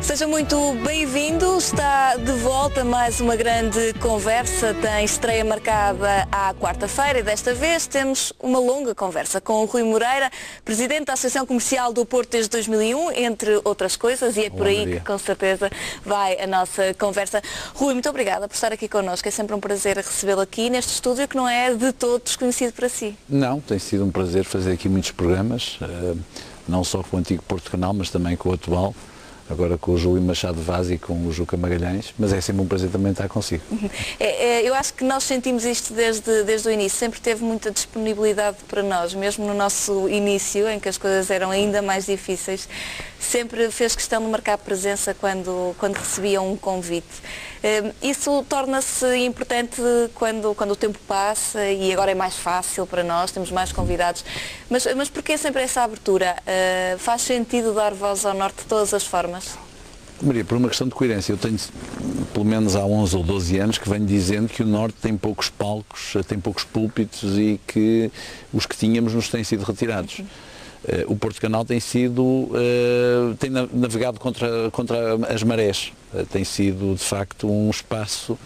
Seja muito bem-vindo, está de volta mais uma grande conversa, tem estreia marcada à quarta-feira e desta vez temos uma longa conversa com o Rui Moreira, Presidente da Associação Comercial do Porto desde 2001, entre outras coisas, e é por aí que com certeza vai a nossa conversa. Rui, muito obrigada por estar aqui connosco, é sempre um prazer recebê-lo aqui neste estúdio que não é de todo desconhecido para si. Não, tem sido um prazer fazer aqui muitos programas, não só com o antigo Porto Canal, mas também com o atual. Agora com o Júlio Machado Vaz e com o Juca Magalhães, mas é sempre um prazer também estar consigo. Eu acho que nós sentimos isto desde o início, sempre teve muita disponibilidade para nós, mesmo no nosso início, em que as coisas eram ainda mais difíceis, sempre fez questão de marcar presença quando recebia um convite. Isso torna-se importante quando o tempo passa e agora é mais fácil para nós, temos mais convidados, mas porquê sempre essa abertura? Faz sentido dar voz ao Norte de todas as formas? Maria, por uma questão de coerência, eu tenho pelo menos há 11 ou 12 anos que venho dizendo que o Norte tem poucos palcos, tem poucos púlpitos e que os que tínhamos nos têm sido retirados. O Porto Canal tem navegado contra as marés, tem sido de facto um espaço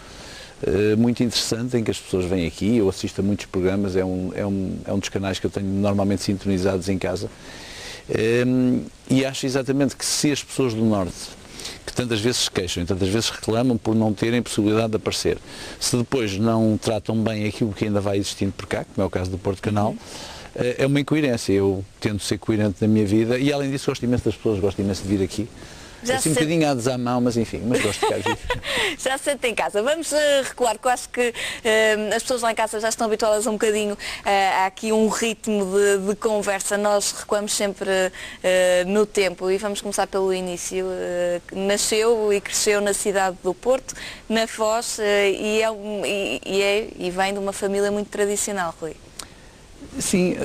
muito interessante em que as pessoas vêm aqui, eu assisto a muitos programas, é um dos canais que eu tenho normalmente sintonizados em casa, e acho exatamente que se as pessoas do Norte, que tantas vezes se queixam e tantas vezes reclamam por não terem possibilidade de aparecer, se depois não tratam bem aquilo que ainda vai existindo por cá, como é o caso do Porto Canal, é uma incoerência. Eu tento ser coerente na minha vida e além disso gosto imenso das pessoas, gosto imenso de vir aqui. Assim um bocadinho às à mão, mas enfim, mas gosto de ficar aqui. Já se sente em casa. Vamos recuar, porque eu acho que as pessoas lá em casa já estão habituadas a um bocadinho, há aqui um ritmo de conversa, nós recuamos sempre no tempo e vamos começar pelo início. Nasceu e cresceu na cidade do Porto, na Foz, e vem de uma família muito tradicional, Rui. Sim,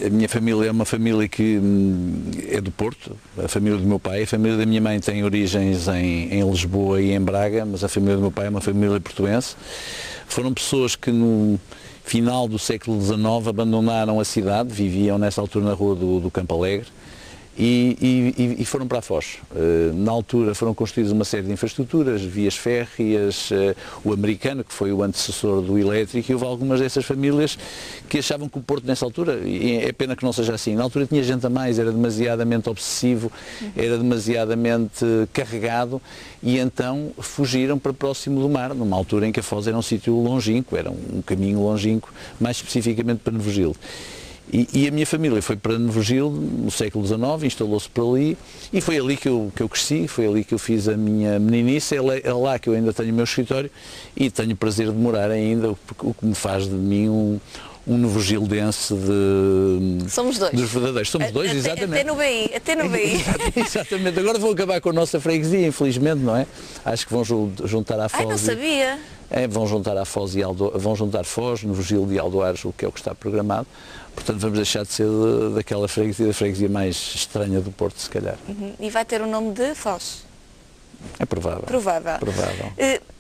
a minha família é uma família que é do Porto, a família do meu pai, a família da minha mãe tem origens em Lisboa e em Braga, mas a família do meu pai é uma família portuense. Foram pessoas que no final do século XIX abandonaram a cidade, viviam nessa altura na rua do Campo Alegre, e foram para a Foz. Na altura foram construídas uma série de infraestruturas, vias férreas, o americano, que foi o antecessor do elétrico, e houve algumas dessas famílias que achavam que o Porto nessa altura, e é pena que não seja assim, na altura tinha gente a mais, era demasiadamente obsessivo, era demasiadamente carregado, e então fugiram para próximo do mar, numa altura em que a Foz era um sítio longínquo, era um caminho longínquo, mais especificamente para Nevogil. E a minha família foi para Nevogil no século XIX, instalou-se por ali e foi ali que eu cresci, foi ali que eu fiz a minha meninice, é lá que eu ainda tenho o meu escritório e tenho o prazer de morar ainda, o que me faz de mim um nevogildense Somos dois. Dos verdadeiros. Somos dois, exatamente. Até no BI. Exatamente. Agora vou acabar com a nossa freguesia, infelizmente, não é? Acho que vão juntar à Foz. Não sabia. Vão juntar à Foz vão juntar Foz, Nevogil e Aldoares, o que é o que está programado. Portanto, vamos deixar de ser daquela freguesia, da freguesia mais estranha do Porto, se calhar. E vai ter o nome de Foz? É provável. Provável.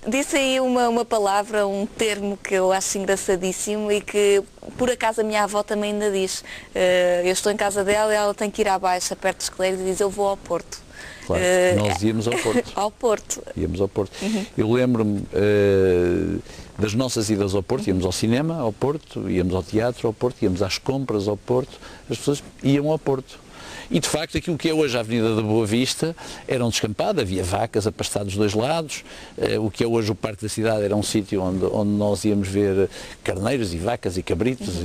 Disse aí uma palavra, um termo que eu acho engraçadíssimo e que por acaso a minha avó também ainda diz. Eu estou em casa dela e ela tem que ir abaixo, perto dos escaleiros, e diz: eu vou ao Porto. Claro, nós íamos ao Porto. Ao Porto. Íamos ao Porto. Eu lembro-me das nossas idas ao Porto, íamos ao cinema ao Porto, íamos ao teatro ao Porto, íamos às compras ao Porto, as pessoas iam ao Porto. E de facto aquilo que é hoje a Avenida da Boa Vista era um descampado, havia vacas a pastar dos dois lados, o que é hoje o Parque da Cidade era um sítio onde nós íamos ver carneiros e vacas e cabritos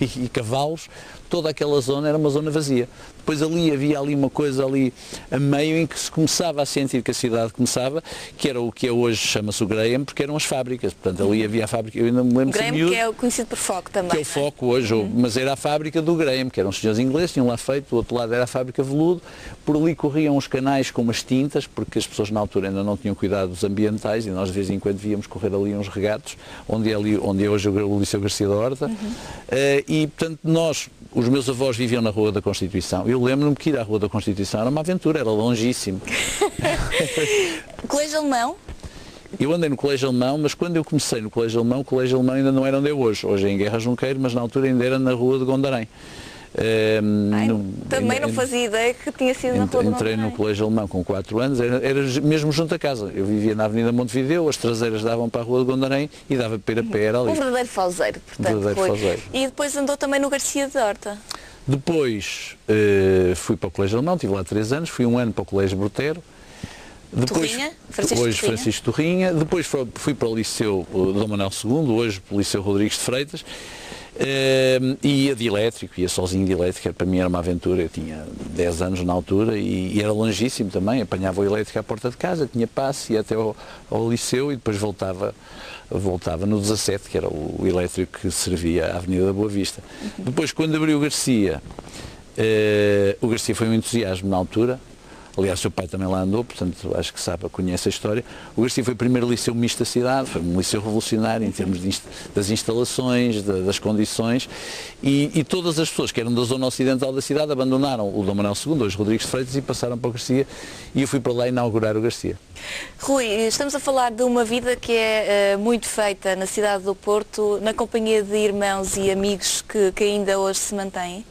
e cavalos. Toda aquela zona era uma zona vazia. Depois havia ali uma coisa ali a meio em que se começava a sentir que a cidade começava, que era o que é hoje chama-se o Graham, porque eram as fábricas. Portanto, ali havia a fábrica, eu ainda me lembro... Graham, que é conhecido por Foco também. Que é o Foco hoje, mas era a fábrica do Graham, que eram os senhores ingleses, tinham lá feito, do outro lado era a fábrica Veludo, por ali corriam os canais com umas tintas, porque as pessoas na altura ainda não tinham cuidado dos ambientais, e nós de vez em quando víamos correr ali uns regatos, onde é hoje o Liceu Garcia da Horta, e portanto os meus avós viviam na Rua da Constituição. Eu lembro-me que ir à Rua da Constituição era uma aventura, era longíssimo. Colégio Alemão? Eu andei no Colégio Alemão, mas quando eu comecei no Colégio Alemão, o Colégio Alemão ainda não era onde é hoje. Hoje é em Guerra Junqueiro, mas na altura ainda era na Rua de Gondarém. Também não fazia ideia que tinha sido na Rua do Entrei no colégio alemão com 4 anos, era mesmo junto a casa. Eu vivia na Avenida Montevideo, as traseiras davam para a Rua de Gondarém e dava para ir a pé, era ali. Um verdadeiro fauseiro, portanto. Fauseiro. E depois andou também no Garcia de Horta. Depois fui para o colégio alemão, estive lá 3 anos, fui 1 ano para o colégio Brotero. Depois, Francisco Torrinha. Depois fui para o Liceu Dom Manuel II, hoje para o Liceu Rodrigues de Freitas. E ia de elétrico, ia sozinho de elétrico, para mim era uma aventura, eu tinha 10 anos na altura e era longíssimo também, apanhava o elétrico à porta de casa, tinha passe, ia até ao liceu e depois voltava no 17, que era o elétrico que servia à Avenida da Boa Vista. Depois, quando abriu o Garcia foi um entusiasmo na altura. Aliás, o seu pai também lá andou, portanto, acho que conhece a história. O Garcia foi o primeiro liceu misto da cidade, foi um liceu revolucionário em termos das instalações, das condições, e todas as pessoas que eram da zona ocidental da cidade abandonaram o Dom Manuel II, hoje Rodrigues de Freitas, e passaram para o Garcia, e eu fui para lá inaugurar o Garcia. Rui, estamos a falar de uma vida que é muito feita na cidade do Porto, na companhia de irmãos e amigos que ainda hoje se mantêm?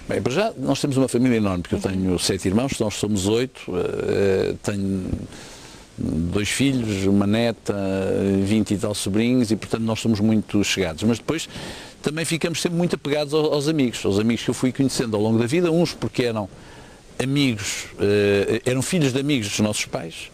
Bem, para já nós temos uma família enorme, porque eu tenho 7 irmãos, nós somos 8, tenho 2 filhos, uma neta, 20 e tal sobrinhos, e portanto nós somos muito chegados. Mas depois também ficamos sempre muito apegados aos amigos que eu fui conhecendo ao longo da vida, uns porque eram amigos, eram filhos de amigos dos nossos pais,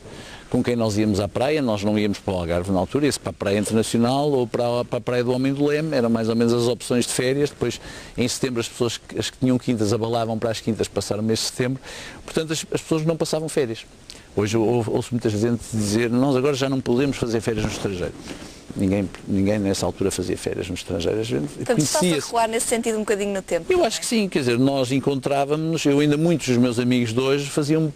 com quem nós íamos à praia. Nós não íamos para o Algarve na altura, ia-se para a Praia Internacional ou para a Praia do Homem do Leme, eram mais ou menos as opções de férias. Depois, em setembro, as que tinham quintas abalavam para as quintas passar o mês de setembro, portanto as pessoas não passavam férias. Hoje ouço muita gente dizer, nós agora já não podemos fazer férias no estrangeiro. Ninguém nessa altura fazia férias no estrangeiro. Portanto, está-se a recuar nesse sentido um bocadinho no tempo. Eu acho que sim, quer dizer, nós encontrávamos, muitos dos meus amigos de hoje faziam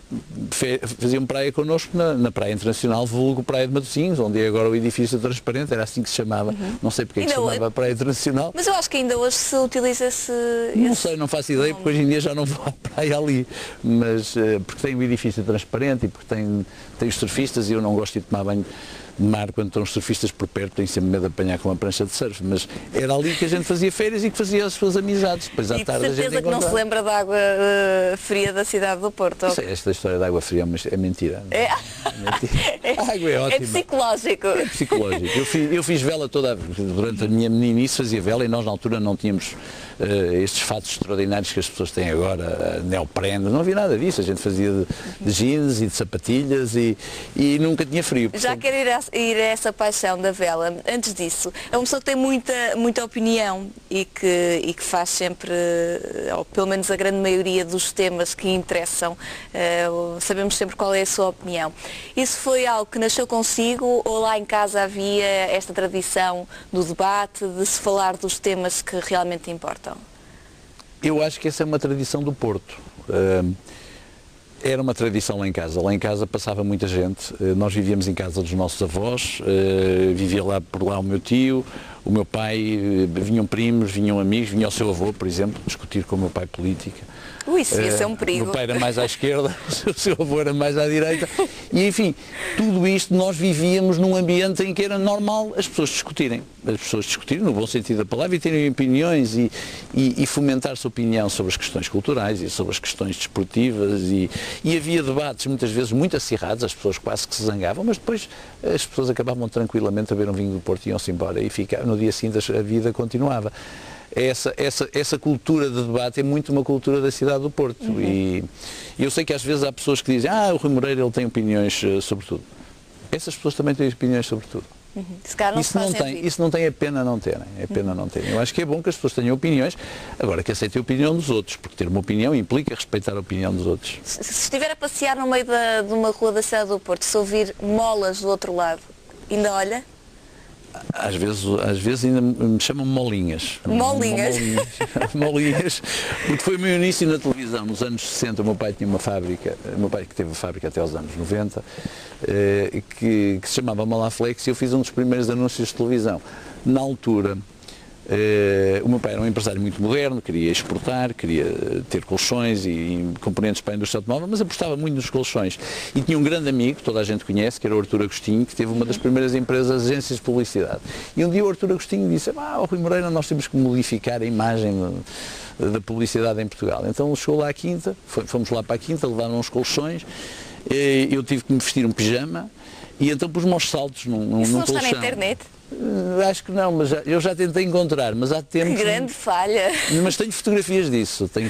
praia connosco na Praia Internacional, vulgo Praia de Matosinhos, onde é agora o edifício transparente, era assim que se chamava, não sei porque é que se chamava Praia Internacional. Mas eu acho que ainda hoje se utiliza esse... Não sei, não faço ideia, porque hoje em dia já não vou à praia ali, mas porque tem o edifício transparente e porque tem os surfistas, e eu não gosto de tomar banho de mar quando estão os surfistas por perto, tenho sempre medo de apanhar com uma prancha de surf, mas era ali que a gente fazia férias e que fazia as suas amizades. Depois à tarde a gente certeza que não se lembra da água fria da cidade do Porto. Esta história da água fria é mentira. A água é ótima. É psicológico. É psicológico. Eu fiz vela durante a minha meninice, fazia vela, e nós na altura não tínhamos estes fatos extraordinários que as pessoas têm agora, neoprene, não havia nada disso. A gente fazia de jeans e de sapatilhas e nunca tinha frio. Já quero ir a essa paixão da vela. Antes disso, é uma pessoa que tem muita opinião e que faz sempre, ou pelo menos a grande maioria dos temas que interessam, sabemos sempre qual é a sua opinião. Isso foi algo que nasceu consigo, ou lá em casa havia esta tradição do debate, de se falar dos temas que realmente importam? Eu acho que essa é uma tradição do Porto. Era uma tradição lá em casa. Lá em casa passava muita gente. Nós vivíamos em casa dos nossos avós, vivia por lá o meu tio, o meu pai, vinham primos, vinham amigos, vinha o seu avô, por exemplo, discutir com o meu pai política. Isso é um perigo. O meu pai era mais à esquerda, o seu avô era mais à direita. E enfim, tudo isto nós vivíamos num ambiente em que era normal as pessoas discutirem. As pessoas discutirem no bom sentido da palavra e terem opiniões e fomentar-se opinião sobre as questões culturais e sobre as questões desportivas. E havia debates muitas vezes muito acirrados, as pessoas quase que se zangavam, mas depois as pessoas acabavam tranquilamente a beber um vinho do Porto e iam-se embora e no dia seguinte a vida continuava. Essa cultura de debate é muito uma cultura da cidade do Porto. E eu sei que às vezes há pessoas que dizem, o Rui Moreira ele tem opiniões sobre tudo. Essas pessoas também têm opiniões sobre tudo. Isso não tem, é pena não terem. É pena não terem. Eu acho que é bom que as pessoas tenham opiniões, agora que aceitem a opinião dos outros, porque ter uma opinião implica respeitar a opinião dos outros. Se estiver a passear no meio de uma rua da cidade do Porto, se ouvir molas do outro lado, ainda olha? Às vezes ainda me chamam molinhas. Molinhas? Molinhas, porque foi o meu início na televisão. Nos anos 60 o meu pai tinha uma fábrica, o meu pai que teve a fábrica até aos anos 90, que se chamava Malaflex, e eu fiz um dos primeiros anúncios de televisão. Na altura, o meu pai era um empresário muito moderno, queria exportar, queria ter colchões e componentes para a indústria automóvel, mas apostava muito nos colchões. E tinha um grande amigo, toda a gente conhece, que era o Artur Agostinho, que teve uma das primeiras empresas, agências de publicidade. E um dia o Artur Agostinho disse, Rui Moreira, nós temos que modificar a imagem da publicidade em Portugal. Então chegou lá à quinta, fomos lá para a quinta, levaram uns colchões, eu tive que me vestir um pijama e então pus-me aos saltos num Isso não colchão. está na internet? Acho que não, mas eu já tentei encontrar, mas há tempos... Que grande falha! Mas tenho fotografias disso, até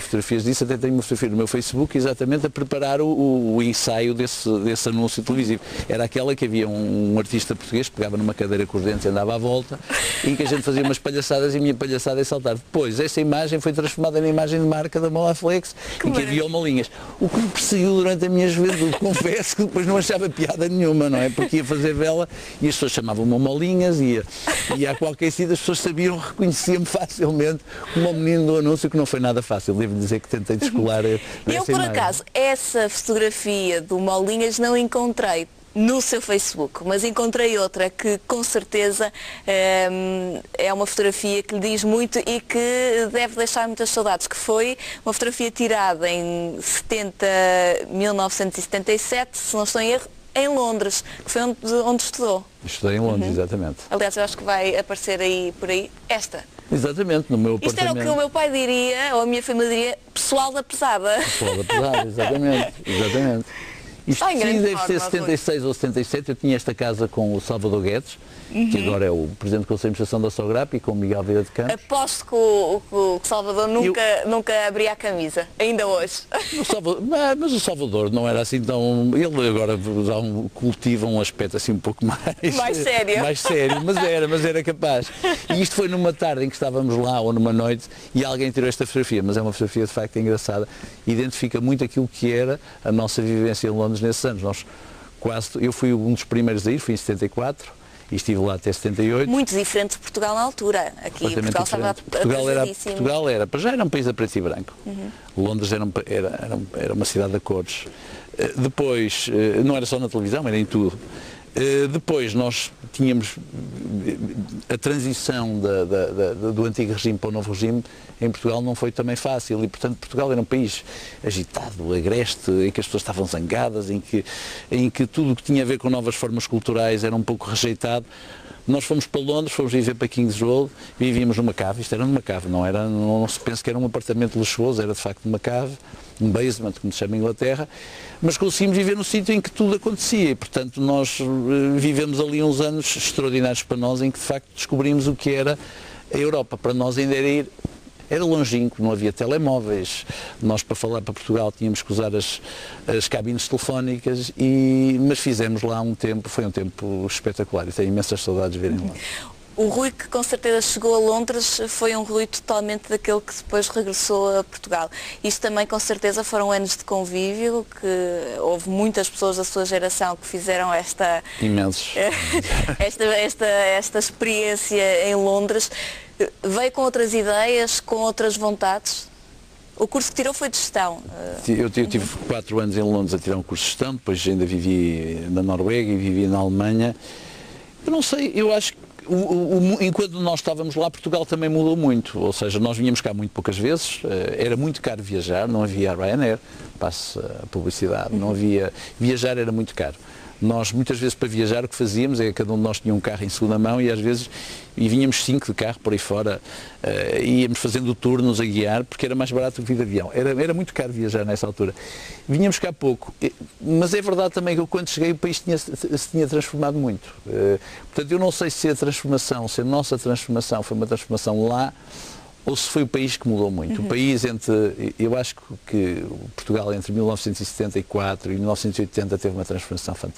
tenho uma fotografia no meu Facebook exatamente a preparar o ensaio desse anúncio televisivo. Era aquela que havia um artista português que pegava numa cadeira com os dentes e andava à volta, em que a gente fazia umas palhaçadas e a minha palhaçada é saltar. Depois, essa imagem foi transformada na imagem de marca da Molaflex, em que havia Molinhas. O que me perseguiu durante a minha juventude, confesso que depois não achava piada nenhuma, não é? Porque ia fazer vela e as pessoas chamavam-me Molinhas e a qualquer sítio as pessoas sabiam, reconheciam-me facilmente como o menino do anúncio, que não foi nada fácil. Devo dizer que tentei descolar E eu, por acaso, essa fotografia do Molinhas não encontrei no seu Facebook, mas encontrei outra que com certeza é uma fotografia que lhe diz muito e que deve deixar muitas saudades, que foi uma fotografia tirada em 1977, se não estou em erro, em Londres, que foi onde estudou. Estudei em Londres, exatamente. Aliás, eu acho que vai aparecer aí, por aí, esta. Exatamente, no meu apartamento. Isto era o que o meu pai diria, ou a minha família diria, pessoal da pesada. Pessoal da pesada, exatamente. Isto sim, deve ser 76 ou 77, eu tinha esta casa com o Salvador Guedes, que agora é o Presidente do Conselho de Administração da Sograp, e com o Miguel Vieira de Campos. Aposto que o Salvador nunca abria a camisa, ainda hoje. Mas o Salvador não era assim tão... Ele agora cultiva um aspecto assim um pouco mais sério. Mais sério, mas era capaz. E isto foi numa tarde em que estávamos lá, ou numa noite, e alguém tirou esta fotografia, mas é uma fotografia de facto engraçada, identifica muito aquilo que era a nossa vivência em Londres nesses anos. Eu fui um dos primeiros a ir, fui em 74, e estive lá até 78. Muito diferente de Portugal na altura. Aqui Portugal estava Portugal era, para já era um país a preto e branco. Londres era uma cidade a cores. Depois, não era só na televisão, era em tudo. Depois nós tínhamos a transição do antigo regime para o novo regime. Em Portugal não foi também fácil e, portanto, Portugal era um país agitado, agreste, em que as pessoas estavam zangadas, em que tudo o que tinha a ver com novas formas culturais era um pouco rejeitado. Nós fomos para Londres, fomos viver para Kings Road, vivíamos numa cave, isto era numa cave, não se pensa que era um apartamento luxuoso, era de facto uma cave, um basement, como se chama em Inglaterra, mas conseguimos viver no sítio em que tudo acontecia e, portanto, nós vivemos ali uns anos extraordinários para nós, em que de facto descobrimos o que era a Europa. Para nós ainda era longínquo, não havia telemóveis, nós para falar para Portugal tínhamos que usar as cabines telefónicas, mas fizemos lá um tempo, foi um tempo espetacular e tenho imensas saudades de verem lá. O Rui que com certeza chegou a Londres foi um Rui totalmente daquele que depois regressou a Portugal. Isto também com certeza foram anos de convívio, que houve muitas pessoas da sua geração que fizeram esta experiência em Londres. Veio com outras ideias, com outras vontades? O curso que tirou foi de gestão. Eu tive 4 anos em Londres a tirar um curso de gestão, depois ainda vivi na Noruega e vivi na Alemanha. Eu não sei, eu acho que enquanto nós estávamos lá, Portugal também mudou muito, ou seja, nós vinhamos cá muito poucas vezes, era muito caro viajar, não havia Ryanair, passe a publicidade, não havia, viajar era muito caro. Nós muitas vezes para viajar o que fazíamos é que cada um de nós tinha um carro em segunda mão e às vezes vinhamos 5 de carro por aí fora, íamos fazendo turnos a guiar porque era mais barato que vir de avião. Era muito caro viajar nessa altura. Vinhamos cá pouco, mas é verdade também que eu, quando cheguei o país se tinha transformado muito. Portanto, eu não sei se a nossa transformação foi uma transformação lá ou se foi o país que mudou muito. O país eu acho que Portugal entre 1974 e 1980 teve uma transformação fantástica.